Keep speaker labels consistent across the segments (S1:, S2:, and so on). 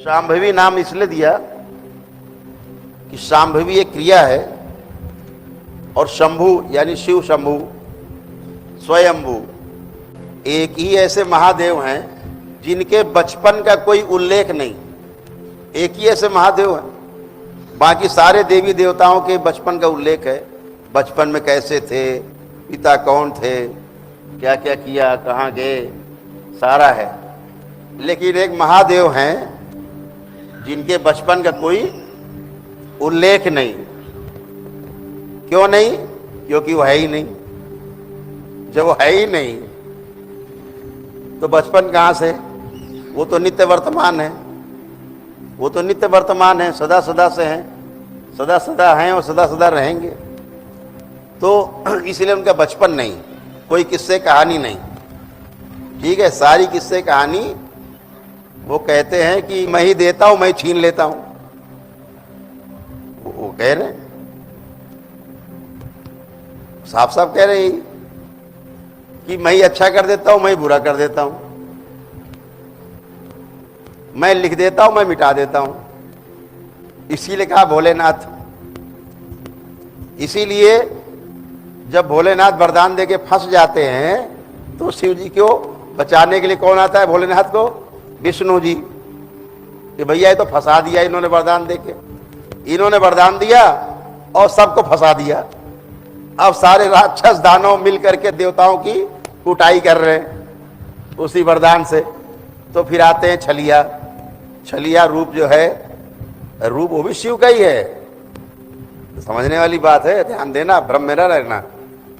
S1: शांभवी नाम इसलिए दिया कि शांभवी एक क्रिया है और शंभु यानी शिव शंभु स्वयंभू एक ही ऐसे महादेव हैं जिनके बचपन का कोई उल्लेख नहीं। एक ही ऐसे महादेव हैं, बाकी सारे देवी देवताओं के बचपन का उल्लेख है। बचपन में कैसे थे, पिता कौन थे, क्या क्या किया, कहाँ गए, सारा है। लेकिन एक महादेव हैं जिनके बचपन का कोई उल्लेख नहीं। क्यों नहीं? क्योंकि वो है ही नहीं। जब वो है ही नहीं तो बचपन कहाँ से? वो तो नित्य वर्तमान है। वो तो नित्य वर्तमान है, सदा सदा से हैं, सदा सदा हैं और सदा सदा रहेंगे। तो इसलिए उनका बचपन नहीं, कोई किस्से कहानी नहीं। ठीक है, सारी किस्से कहानी वो कहते हैं कि मैं ही देता हूं, मैं छीन लेता हूं। वो कह रहे हैं, साफ साफ कह रहे हैं कि मैं ही अच्छा कर देता हूं, मैं ही बुरा कर देता हूं, मैं लिख देता हूं, मैं मिटा देता हूं। इसीलिए कहा भोलेनाथ। इसीलिए जब भोलेनाथ वरदान देके फंस जाते हैं तो शिव जी को बचाने के लिए कौन आता है भोलेनाथ को? विष्णु जी। कि भैया ये तो फंसा दिया इन्होंने वरदान देके। इन्होंने वरदान दिया और सबको फंसा दिया। अब सारे राक्षस दानव मिल करके देवताओं की कुटाई कर रहे हैं उसी वरदान से। तो फिर आते हैं छलिया। छलिया रूप जो है, रूप वो भी शिव का ही है। तो समझने वाली बात है, ध्यान देना, भ्रम में न रहना।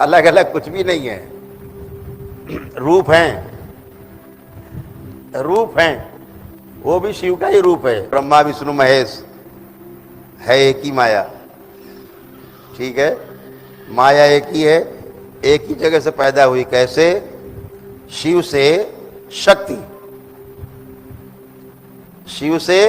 S1: अलग अलग कुछ भी नहीं है, रूप हैं, रूप हैं। वो भी शिव का ही रूप है। ब्रह्मा विष्णु महेश है एक ही माया। ठीक है, माया एक ही है, एक ही जगह से पैदा हुई। कैसे? शिव से शक्ति, शिव से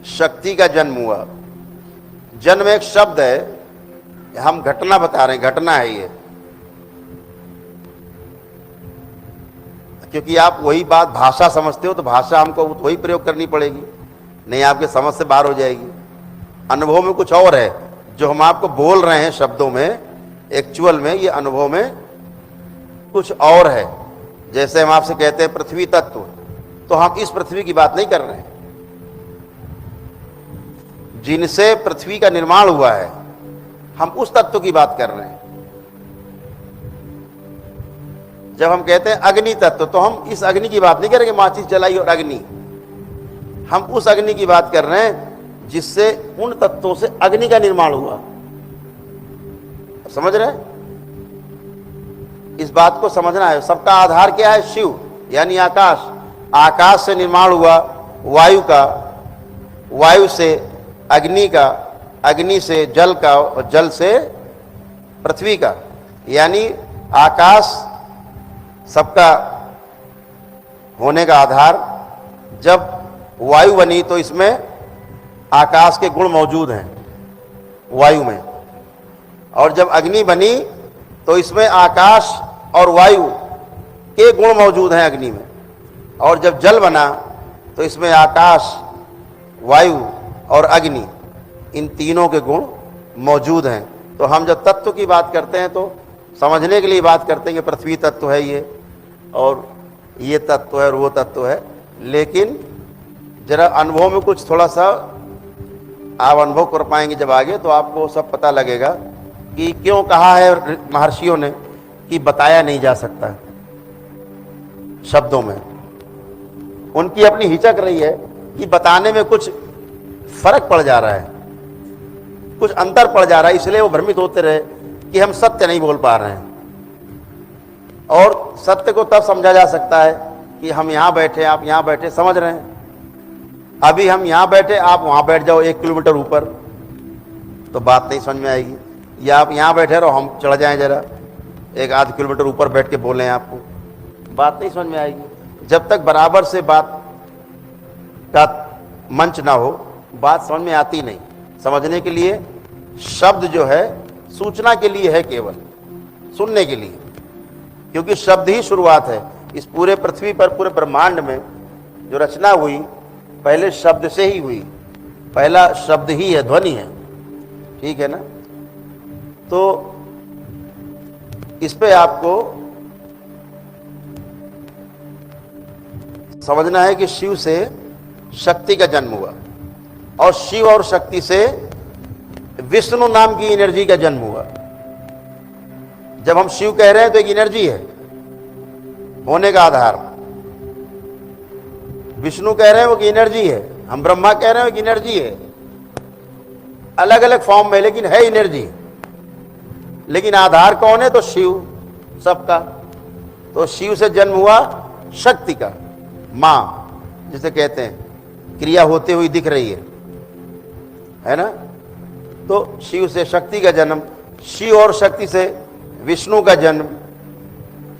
S1: शक्ति का जन्म हुआ। जन्म एक शब्द है, हम घटना बता रहे हैं, घटना है ये। क्योंकि आप वही बात भाषा समझते हो तो भाषा हमको वही प्रयोग करनी पड़ेगी, नहीं आपके समझ से बाहर हो जाएगी। अनुभव में कुछ और है, जो हम आपको बोल रहे हैं शब्दों में, एक्चुअल में ये अनुभव में कुछ और है। जैसे हम आपसे कहते हैं पृथ्वी तत्व, तो हम इस पृथ्वी की बात नहीं कर रहे हैं। जिनसे पृथ्वी का निर्माण हुआ है, हम उस तत्व की बात कर रहे हैं। जब हम कहते हैं अग्नि तत्व, तो हम इस अग्नि की बात नहीं करेंगे, माचिस जलाई और अग्नि। हम उस अग्नि की बात कर रहे हैं जिससे उन तत्वों से अग्नि का निर्माण हुआ। समझ रहे हैं? इस बात को समझना है। सबका आधार क्या है? शिव यानी आकाश। आकाश से निर्माण हुआ वायु का, वायु से अग्नि का, अग्नि से जल का और जल से पृथ्वी का। यानी आकाश सबका होने का आधार। जब वायु बनी तो इसमें आकाश के गुण मौजूद हैं वायु में, और जब अग्नि बनी तो इसमें आकाश और वायु के गुण मौजूद हैं अग्नि में, और जब जल बना तो इसमें आकाश, वायु और अग्नि, इन तीनों के गुण मौजूद हैं। तो हम जब तत्व की बात करते हैं तो समझने के लिए बात करते हैं कि पृथ्वी तत्व है ये, और ये तत्व है और वो तत्व है। लेकिन जरा अनुभव में कुछ थोड़ा सा आप अनुभव कर पाएंगे जब आगे, तो आपको सब पता लगेगा कि क्यों कहा है महर्षियों ने कि बताया नहीं जा सकता शब्दों में। उनकी अपनी हिचक रही है कि बताने में कुछ फर्क पड़ जा रहा है, कुछ अंतर पड़ जा रहा है, इसलिए वो भ्रमित होते रहे कि हम सत्य नहीं बोल पा रहे हैं। और सत्य को तब समझा जा सकता है कि हम यहां बैठे, आप यहां बैठे, समझ रहे हैं। अभी हम यहां बैठे, आप वहां बैठ जाओ 1 किलोमीटर ऊपर, तो बात नहीं समझ में आएगी। या आप यहां बैठे रहो, हम चढ़ जाएं जरा 1-8 किलोमीटर ऊपर बैठ के बोलें आपको, बात नहीं समझ में आएगी। जब तक बराबर से बात का मंच ना हो, बात समझ में आती नहीं। समझने के लिए शब्द जो है सूचना के लिए है, केवल सुनने के लिए, क्योंकि शब्द ही शुरुआत है। इस पूरे पृथ्वी पर, पूरे ब्रह्मांड में जो रचना हुई पहले शब्द से ही हुई, पहला शब्द ही है, ध्वनि है, ठीक है ना। तो इस पे आपको समझना है कि शिव से शक्ति का जन्म हुआ और शिव और शक्ति से विष्णु नाम की एनर्जी का जन्म हुआ। जब हम शिव कह रहे हैं तो एक एनर्जी है होने का आधार, विष्णु कह रहे हैं वो की एनर्जी है, हम ब्रह्मा कह रहे हैं वो की एनर्जी है, अलग अलग फॉर्म में लेकिन है एनर्जी। लेकिन आधार कौन है? तो शिव सबका। तो शिव से जन्म हुआ शक्ति का, मां जिसे कहते हैं, क्रिया होते हुई दिख रही है ना। तो शिव से शक्ति का जन्म, शिव और शक्ति से विष्णु का जन्म,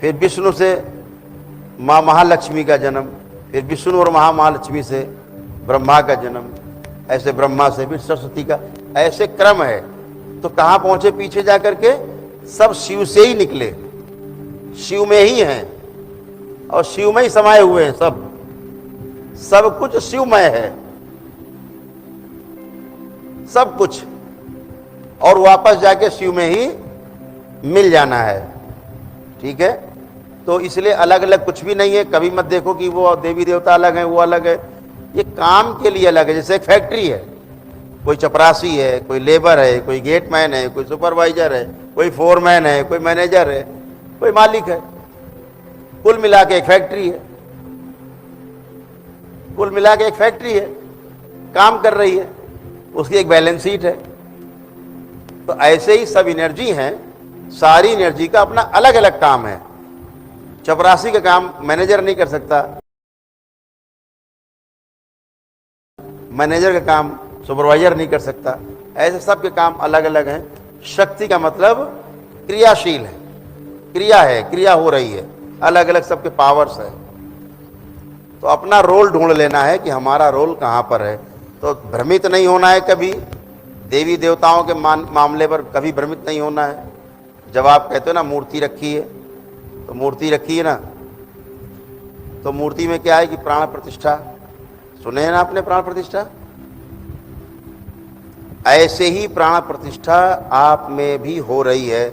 S1: फिर विष्णु से मां महालक्ष्मी का जन्म, फिर विष्णु और महालक्ष्मी से ब्रह्मा का जन्म, ऐसे ब्रह्मा से फिर सरस्वती का, ऐसे क्रम है। तो कहां पहुंचे पीछे जाकर के? सब शिव से ही निकले, शिव में ही हैं और शिव में ही समाये हुए हैं। सब कुछ शिवमय है, सब कुछ, और वापस जाके शिव में ही मिल जाना है, ठीक है। तो इसलिए अलग अलग कुछ भी नहीं है। कभी मत देखो कि वो देवी देवता अलग है, वो अलग है, ये काम के लिए अलग है। जैसे एक फैक्ट्री है, कोई चपरासी है, कोई लेबर है, कोई गेटमैन है, कोई सुपरवाइजर है, कोई फोरमैन है, कोई मैनेजर है, कोई मालिक है, कुल मिला के एक फैक्ट्री है, कुल मिला के एक फैक्ट्री है, काम कर रही है, उसकी एक बैलेंस शीट है। तो ऐसे ही सब एनर्जी हैं, सारी एनर्जी का अपना अलग अलग काम है। चपरासी का काम मैनेजर नहीं कर सकता, मैनेजर का काम सुपरवाइजर नहीं कर सकता, ऐसे सबके काम अलग अलग हैं। शक्ति का मतलब क्रियाशील है, क्रिया है, क्रिया हो रही है, अलग अलग सबके पावर्स है। तो अपना रोल ढूंढ लेना है कि हमारा रोल कहाँ पर है। तो भ्रमित नहीं होना है कभी, देवी देवताओं के मामले पर कभी भ्रमित नहीं होना है। जब आप कहते हो ना मूर्ति रखी है, तो मूर्ति रखी है ना, तो मूर्ति में क्या है कि प्राण प्रतिष्ठा, सुने हैं ना आपने प्राण प्रतिष्ठा? ऐसे ही प्राण प्रतिष्ठा आप में भी हो रही है।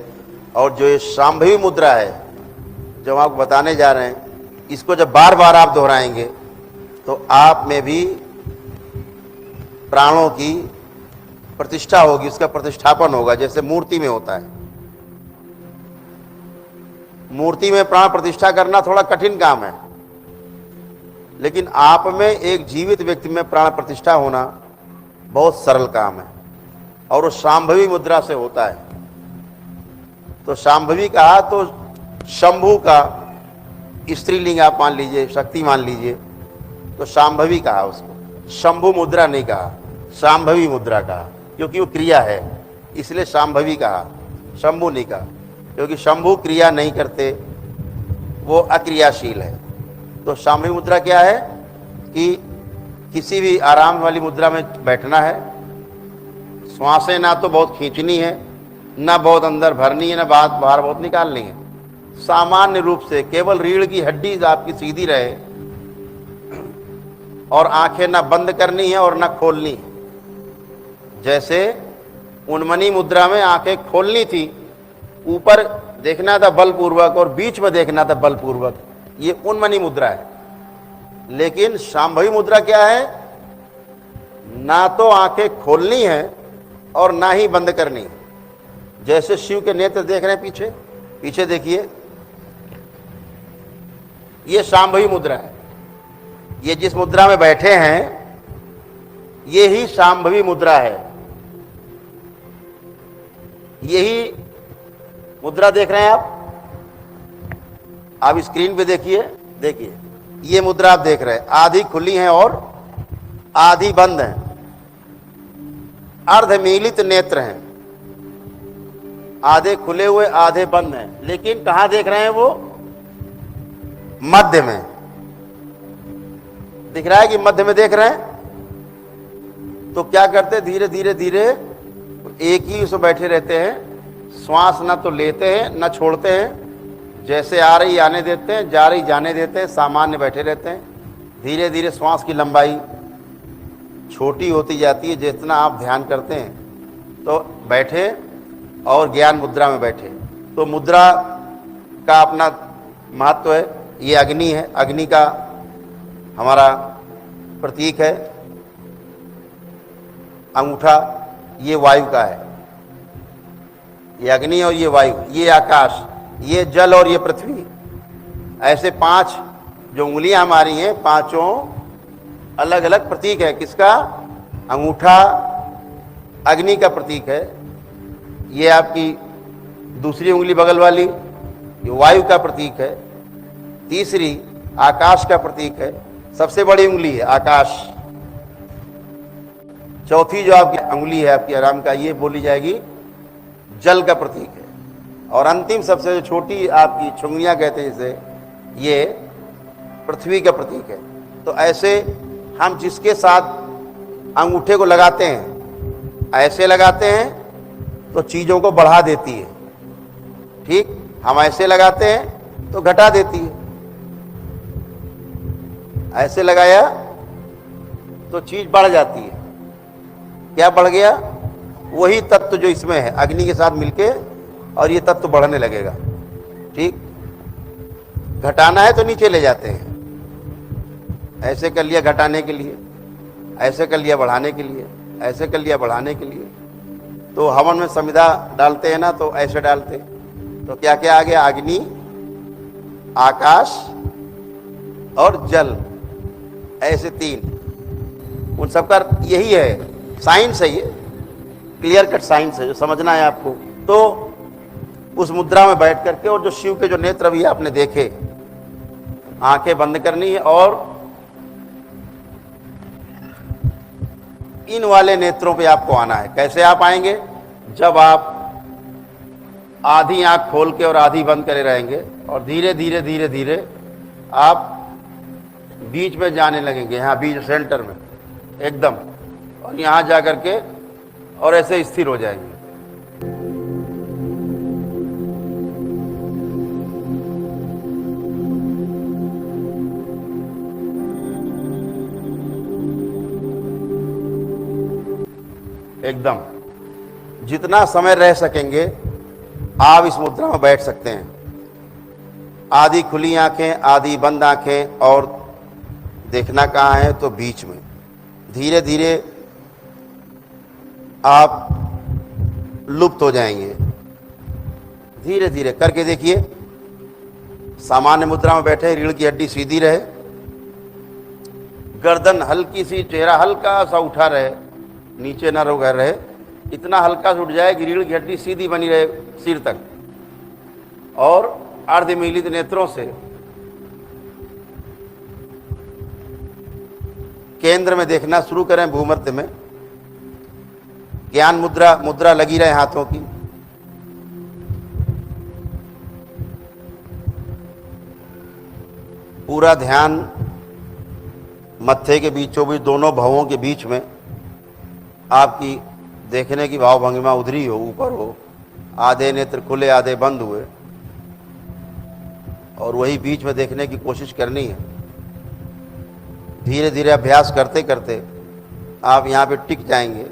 S1: और जो ये शांभवी मुद्रा है जो हम आपको बताने जा रहे हैं, इसको जब बार बार आप दोहराएंगे तो आप में भी प्राणों की प्रतिष्ठा होगी, उसका प्रतिष्ठापन होगा, जैसे मूर्ति में होता है। मूर्ति में प्राण प्रतिष्ठा करना थोड़ा कठिन काम है, लेकिन आप में एक जीवित व्यक्ति में प्राण प्रतिष्ठा होना बहुत सरल काम है, और वो शांभवी मुद्रा से होता है। तो शांभवी कहा तो शंभु का स्त्रीलिंग आप मान लीजिए, शक्ति मान लीजिए, तो शांभवी कहा उसको, शंभु मुद्रा नहीं कहा, शांभवी मुद्रा कहा, क्योंकि वो क्रिया है इसलिए शांभवी कहा, शंभु नहीं कहा, क्योंकि शंभु क्रिया नहीं करते, वो अक्रियाशील है। तो शांभवी मुद्रा क्या है कि किसी भी आराम वाली मुद्रा में बैठना है, श्वासें ना तो बहुत खींचनी है, ना बहुत अंदर भरनी है, ना बाहर बहुत निकालनी है। सामान्य रूप से केवल रीढ़ की हड्डी आपकी सीधी रहे, और आंखें ना बंद करनी है और ना खोलनी है। जैसे उन्मनी मुद्रा में आंखें खोलनी थी, ऊपर देखना था बलपूर्वक और बीच में देखना था बलपूर्वक, ये उन्मनी मुद्रा है। लेकिन शांभवी मुद्रा क्या है? ना तो आंखें खोलनी है और ना ही बंद करनी है। जैसे शिव के नेत्र देख रहे हैं पीछे, पीछे देखिए, ये शांभवी मुद्रा है। ये जिस मुद्रा में बैठे हैं ये ही शांभवी मुद्रा है। यही मुद्रा देख रहे हैं आप स्क्रीन पे देखिए, देखिए ये मुद्रा आप देख रहे हैं, आधी खुली है और आधी बंद है, अर्धमीलित नेत्र हैं, आधे खुले हुए आधे बंद हैं। लेकिन कहां देख रहे हैं वो? मध्य में दिख रहा है कि मध्य में देख रहे हैं। तो क्या करते? धीरे धीरे धीरे एक ही उसमें बैठे रहते हैं, श्वास ना तो लेते हैं ना छोड़ते हैं, जैसे आ रही आने देते हैं, जा रही जाने देते हैं, सामान्य बैठे रहते हैं। धीरे धीरे श्वास की लंबाई छोटी होती जाती है जितना आप ध्यान करते हैं। तो बैठे और ज्ञान मुद्रा में बैठे, तो मुद्रा का अपना महत्व है। ये अग्नि है, अग्नि का हमारा प्रतीक है। अंगूठा ये वायु का है, ये अग्नि और ये वायु, ये आकाश, ये जल और ये पृथ्वी। ऐसे 5 जो उंगलियां हमारी हैं, पांचों अलग अलग प्रतीक है। किसका? अंगूठा अग्नि का प्रतीक है, ये आपकी दूसरी उंगली बगल वाली ये वायु का प्रतीक है, तीसरी आकाश का प्रतीक है, सबसे बड़ी उंगली है आकाश, चौथी जो आपकी उंगली है आपकी आराम का, ये बोली जाएगी जल का प्रतीक है, और अंतिम सबसे छोटी आपकी छुंगलियां कहते हैं जिसे, ये पृथ्वी का प्रतीक है। तो ऐसे हम जिसके साथ अंगूठे को लगाते हैं, ऐसे लगाते हैं तो चीजों को बढ़ा देती है, ठीक। हम ऐसे लगाते हैं तो घटा देती है, ऐसे लगाया तो चीज बढ़ जाती है। क्या बढ़ गया? वही तत्व जो इसमें है अग्नि के साथ मिलके, और ये तत्व बढ़ने लगेगा, ठीक। घटाना है तो नीचे ले जाते हैं, ऐसे कर लिया घटाने के लिए, ऐसे कर लिया बढ़ाने के लिए, ऐसे कर लिया बढ़ाने के लिए। तो हवन में समिधा डालते हैं ना, तो ऐसे डालते हैं। तो क्या क्या आ गया? अग्नि, आकाश और जल, ऐसे 3। उन सबका यही है, साइंस है, ये क्लियर कट साइंस है जो समझना है आपको। तो उस मुद्रा में बैठ करके, और जो शिव के जो नेत्र अभी आपने देखे, आंखें बंद करनी है और इन वाले नेत्रों पे आपको आना है। कैसे आप आएंगे? जब आप आधी आंख खोल के और आधी बंद करे रहेंगे, और धीरे धीरे धीरे धीरे आप बीच में जाने लगेंगे, यहाँ बीच सेंटर में एकदम, और यहाँ जा करके और ऐसे स्थिर हो जाएंगे। एकदम जितना समय रह सकेंगे आप इस मुद्रा में बैठ सकते हैं। आधी खुली आंखें, आधी बंद आंखें, और देखना कहाँ है? तो बीच में। धीरे धीरे आप लुप्त हो जाएंगे, धीरे धीरे करके देखिए। सामान्य मुद्रा में बैठे, रीढ़ की हड्डी सीधी रहे, गर्दन हल्की सी, चेहरा हल्का सा उठा रहे, नीचे ना रहे, इतना हल्का से उठ जाए कि रीढ़ की हड्डी सीधी बनी रहे सिर तक, और अर्धमीलित नेत्रों से केंद्र में देखना शुरू करें, भूमध्य में। ज्ञान मुद्रा लगी रहे हाथों की। पूरा ध्यान मत्थे के बीचों बीच, दोनों भवों के बीच में आपकी देखने की भाव भंगिमा उधरी हो, ऊपर हो, आधे नेत्र खुले आधे बंद हुए, और वही बीच में देखने की कोशिश करनी है। धीरे धीरे अभ्यास करते करते आप यहाँ पे टिक जाएंगे,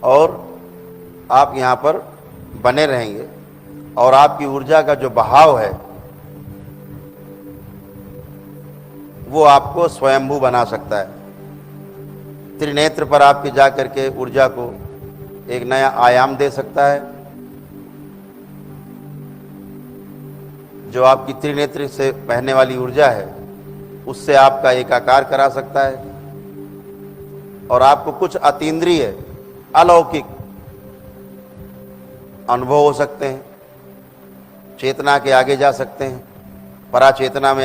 S1: और आप यहाँ पर बने रहेंगे, और आपकी ऊर्जा का जो बहाव है वो आपको स्वयंभू बना सकता है। त्रिनेत्र पर आपके जा करके ऊर्जा को एक नया आयाम दे सकता है, जो आपकी त्रिनेत्र से बहने वाली ऊर्जा है उससे आपका एकाकार करा सकता है, और आपको कुछ अतीन्द्रिय अलौकिक अनुभव हो सकते हैं। चेतना के आगे जा सकते हैं, पराचेतना में आप